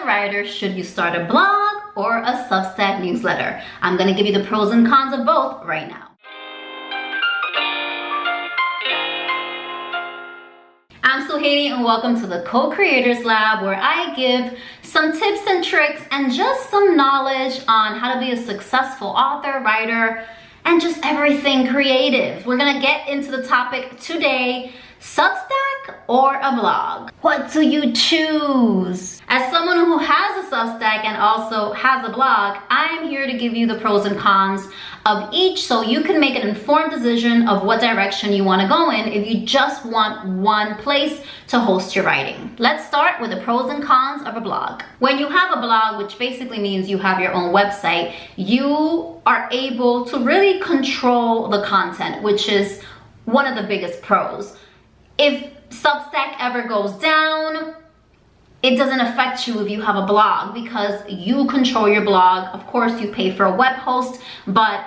a writer, should you start a blog or a Substack newsletter? I'm gonna give you the pros and cons of both right now. I'm Suhaili and welcome to the Co-Creators Lab, where I give some tips and tricks and just some knowledge on how to be a successful author, writer, and just everything creative. We're gonna get into the topic today: Substack or a blog? What do you choose? As someone who has a Substack and also has a blog, I'm here to give you the pros and cons of each so you can make an informed decision of what direction you want to go in if you just want one place to host your writing. Let's start with the pros and cons of a blog. When you have a blog, which basically means you have your own website, you are able to really control the content, which is one of the biggest pros. If Substack ever goes down, it doesn't affect you if you have a blog because you control your blog. Of course, you pay for a web host, but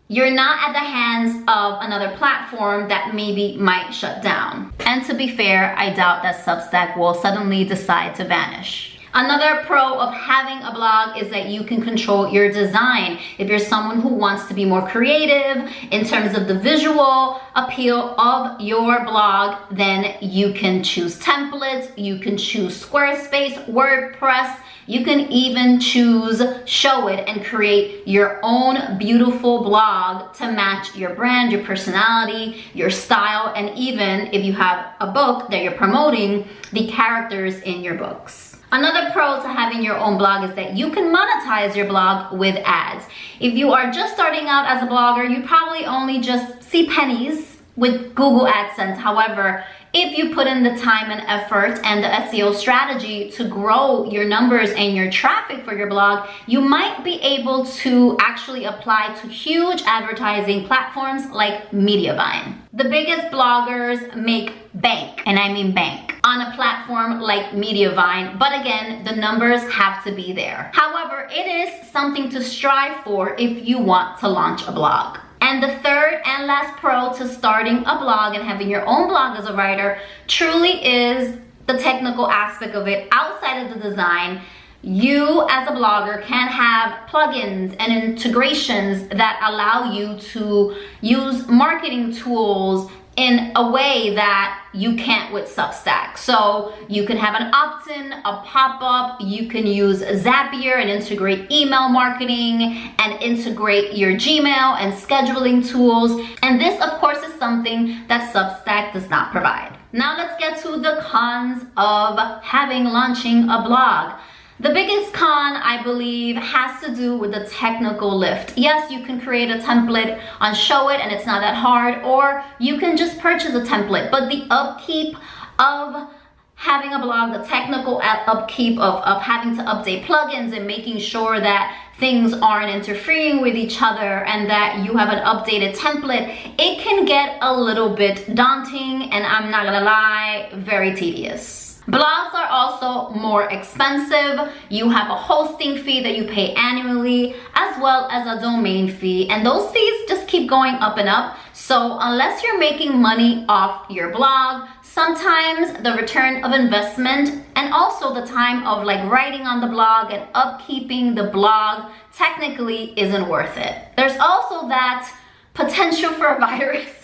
you're not at the hands of another platform that maybe might shut down. And to be fair, I doubt that Substack will suddenly decide to vanish. Another pro of having a blog is that you can control your design. If you're someone who wants to be more creative in terms of the visual appeal of your blog, then you can choose templates, you can choose Squarespace, WordPress, you can even choose Showit and create your own beautiful blog to match your brand, your personality, your style, and even if you have a book that you're promoting, the characters in your books. Another pro to having your own blog is that you can monetize your blog with ads. If you are just starting out as a blogger, you probably only just see pennies with Google AdSense. However, if you put in the time and effort and the SEO strategy to grow your numbers and your traffic for your blog, you might be able to actually apply to huge advertising platforms like Mediavine. The biggest bloggers make bank, and I mean bank, on a platform like Mediavine, but again, the numbers have to be there. However, it is something to strive for if you want to launch a blog. And the third and last pro to starting a blog and having your own blog as a writer truly is the technical aspect of it. Outside of the design, you as a blogger can have plugins and integrations that allow you to use marketing tools in a way that you can't with Substack. So you can have an opt-in, a pop-up, you can use Zapier and integrate email marketing and integrate your Gmail and scheduling tools. And this, of course, is something that Substack does not provide. Now let's get to the cons of launching a blog. The biggest con, I believe, has to do with the technical lift. Yes, you can create a template on Showit and it's not that hard, or you can just purchase a template, but the upkeep of having a blog, the technical upkeep of having to update plugins and making sure that things aren't interfering with each other and that you have an updated template, it can get a little bit daunting and, I'm not gonna lie, very tedious. Blogs are also more expensive. You have a hosting fee that you pay annually, as well as a domain fee, and those fees just keep going up and up. So unless you're making money off your blog, sometimes the return of investment and also the time of writing on the blog and upkeeping the blog technically isn't worth it. There's also that potential for a virus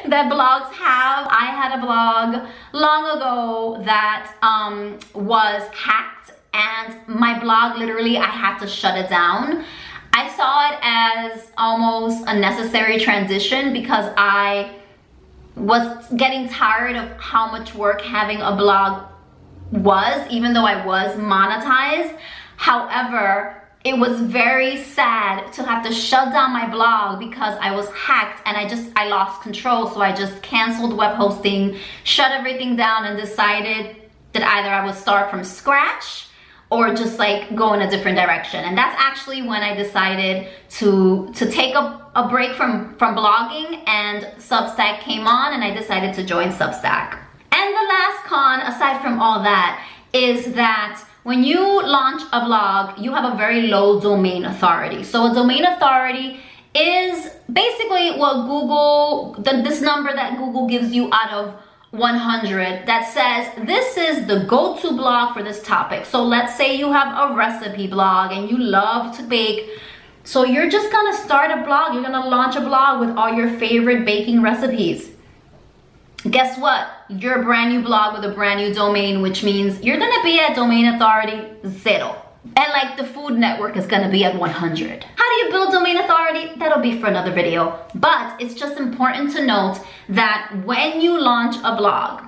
that blogs have. I had a blog long ago that was hacked, and my blog, literally, I had to shut it down. I saw it as almost a necessary transition because I was getting tired of how much work having a blog was, even though I was monetized. However, it was very sad to have to shut down my blog because I was hacked and I lost control. So I just canceled web hosting, shut everything down, and decided that either I would start from scratch or just go in a different direction. And that's actually when I decided to take a break from blogging, and Substack came on and I decided to join Substack. And the last con, aside from all that, is that when you launch a blog, you have a very low domain authority. So a domain authority is basically what this number that Google gives you out of 100 that says this is the go-to blog for this topic. So let's say you have a recipe blog and you love to bake. So you're just gonna start a blog. You're gonna launch a blog with all your favorite baking recipes. Guess what? You're a brand new blog with a brand new domain, which means you're gonna be at domain authority 0. And like the Food Network is gonna be at 100. How do you build domain authority? That'll be for another video. But it's just important to note that when you launch a blog,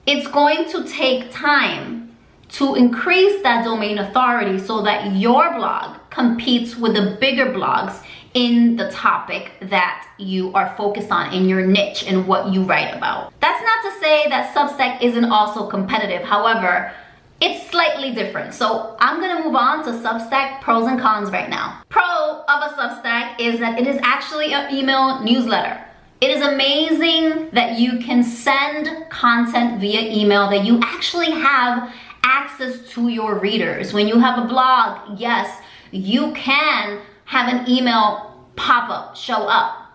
it's going to take time to increase that domain authority so that your blog competes with the bigger blogs in the topic that you are focused on, in your niche and what you write about. That's not to say that Substack isn't also competitive. However, it's slightly different. So I'm gonna move on to Substack pros and cons right now. Pro of a Substack is that it is actually an email newsletter. It is amazing that you can send content via email, that you actually have access to your readers. When you have a blog, yes, you can have an email pop up, show up.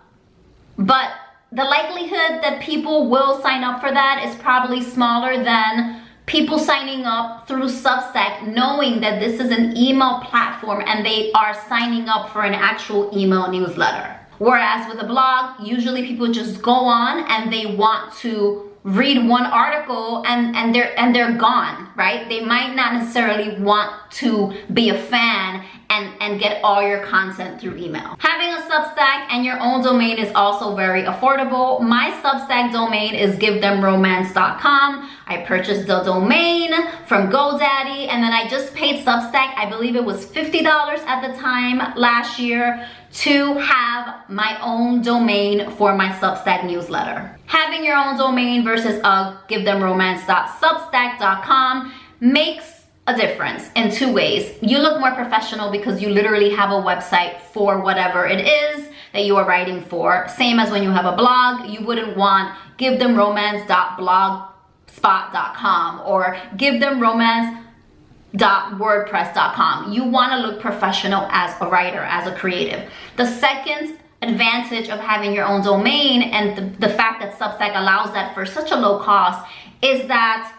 But the likelihood that people will sign up for that is probably smaller than people signing up through Substack knowing that this is an email platform and they are signing up for an actual email newsletter. Whereas with a blog, usually people just go on and they want to read one article and they're gone, right? They might not necessarily want to be a fan and get all your content through email. Having a Substack and your own domain is also very affordable. My Substack domain is givethemromance.com. I purchased the domain from GoDaddy and then I just paid Substack, I believe it was $50 at the time last year, to have my own domain for my Substack newsletter. Having your own domain versus givethemromance.substack.com makes a difference in 2 ways. You look more professional because you literally have a website for whatever it is that you are writing for. Same as when you have a blog, you wouldn't want givethemromance.blogspot.com or givethemromance.wordpress.com. You want to look professional as a writer, as a creative. The second advantage of having your own domain and the fact that Substack allows that for such a low cost is that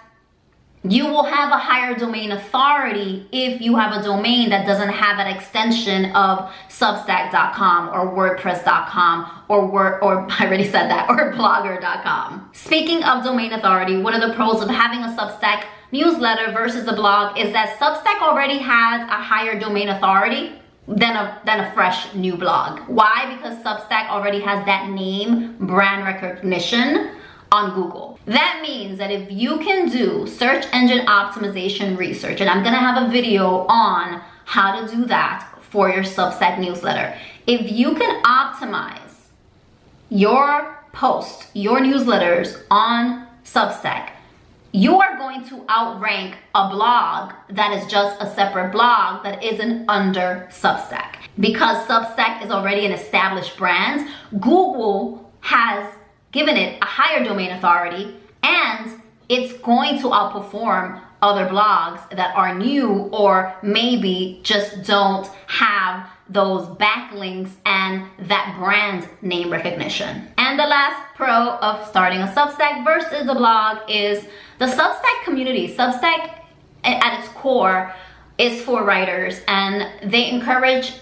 you will have a higher domain authority if you have a domain that doesn't have that extension of substack.com or wordpress.com or I already said that, or blogger.com. Speaking of domain authority, one of the pros of having a Substack newsletter versus a blog is that Substack already has a higher domain authority than a fresh new blog. Why? Because Substack already has that name brand recognition on Google. That means that if you can do search engine optimization research, and I'm gonna have a video on how to do that for your Substack newsletter. If you can optimize your posts, your newsletters on Substack, you are going to outrank a blog that is just a separate blog that isn't under Substack. Because Substack is already an established brand, Google has given it a higher domain authority and it's going to outperform other blogs that are new or maybe just don't have those backlinks and that brand name recognition. And the last pro of starting a Substack versus the blog is the Substack community. Substack at its core is for writers and they encourage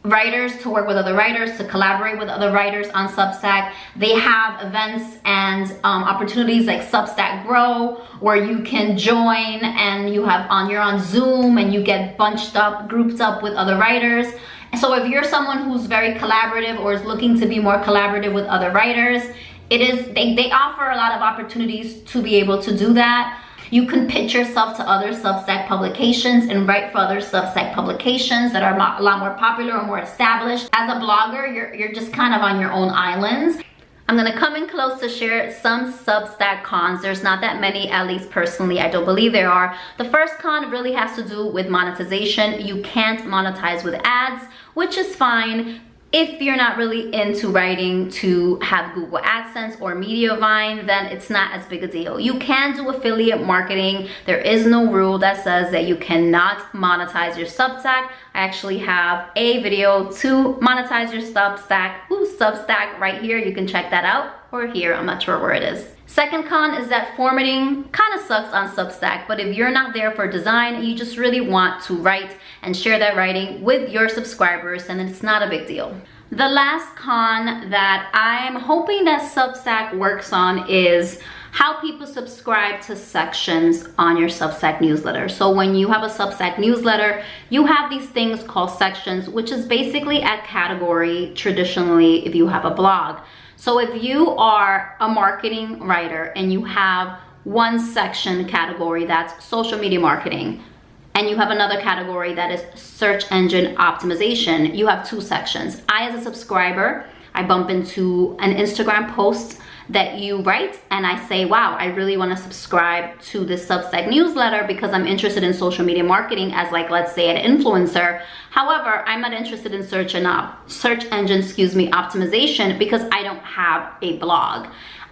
writers to work with other writers, to collaborate with other writers on Substack. They have events and opportunities like Substack Grow, where you can join and you're on Zoom and you get bunched up, grouped up with other writers. So if you're someone who's very collaborative or is looking to be more collaborative with other writers, they offer a lot of opportunities to be able to do that. You can pitch yourself to other Substack publications and write for other Substack publications that are a lot more popular or more established. As a blogger, you're just kind of on your own island. I'm gonna come in close to share some Substack cons. There's not that many, at least personally, I don't believe there are. The first con really has to do with monetization. You can't monetize with ads, which is fine. If you're not really into writing to have Google AdSense or Mediavine, then it's not as big a deal. You can do affiliate marketing. There is no rule that says that you cannot monetize your Substack. I actually have a video to monetize your Substack right here. You can check that out, or here, I'm not sure where it is. Second con is that formatting kind of sucks on Substack, but if you're not there for design and you just really want to write and share that writing with your subscribers, then it's not a big deal. The last con that I'm hoping that Substack works on is how people subscribe to sections on your Substack newsletter. So when you have a Substack newsletter, you have these things called sections, which is basically a category traditionally if you have a blog. So if you are a marketing writer and you have one section category that's social media marketing, and you have another category that is search engine optimization, you have two sections. I, as a subscriber, I bump into an Instagram post that you write and I say, wow, I really want to subscribe to this Substack newsletter because I'm interested in social media marketing as, like, let's say, an influencer. However, I'm not interested in search engine optimization because I don't have a blog.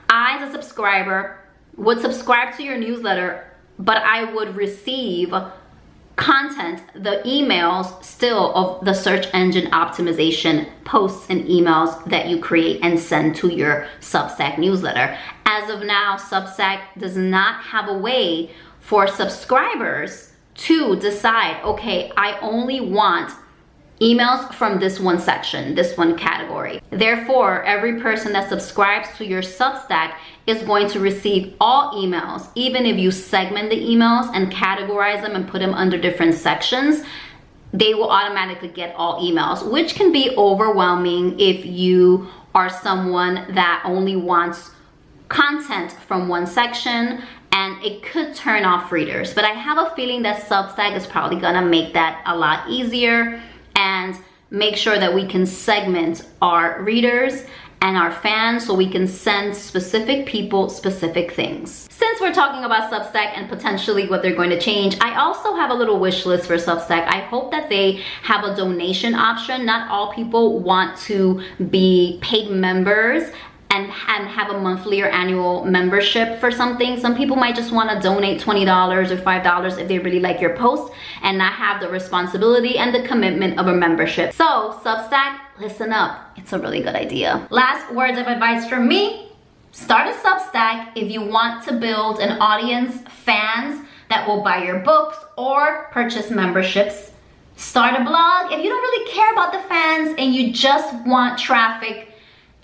I, as a subscriber, would subscribe to your newsletter, but I would receive content, the emails still of the search engine optimization posts and emails that you create and send to your Substack newsletter. As of now, Substack does not have a way for subscribers to decide, okay, I only want emails from this one section, this one category. Therefore, every person that subscribes to your Substack is going to receive all emails, even if you segment the emails and categorize them and put them under different sections. They will automatically get all emails, which can be overwhelming if you are someone that only wants content from one section, and it could turn off readers. But I have a feeling that Substack is probably gonna make that a lot easier and make sure that we can segment our readers and our fans so we can send specific people specific things. Since we're talking about Substack and potentially what they're going to change, I also have a little wish list for Substack. I hope that they have a donation option. Not all people want to be paid members and have a monthly or annual membership for something. Some people might just want to donate $20 or $5 if they really like your post and not have the responsibility and the commitment of a membership. So Substack, listen up. It's a really good idea. Last words of advice from me: start a Substack if you want to build an audience, fans that will buy your books or purchase memberships. Start a blog if you don't really care about the fans and you just want traffic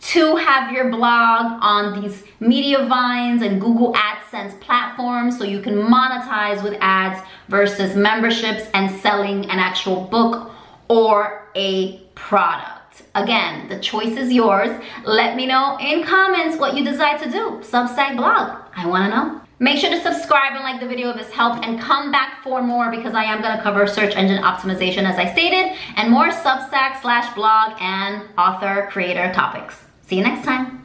to have your blog on these media vines and Google AdSense platforms so you can monetize with ads versus memberships and selling an actual book or a product. Again, the choice is yours. Let me know in comments what you decide to do. Substack, blog, I wanna know. Make sure to subscribe and like the video if this helped, and come back for more because I am gonna cover search engine optimization as I stated, and more Substack / blog and author creator topics. See you next time.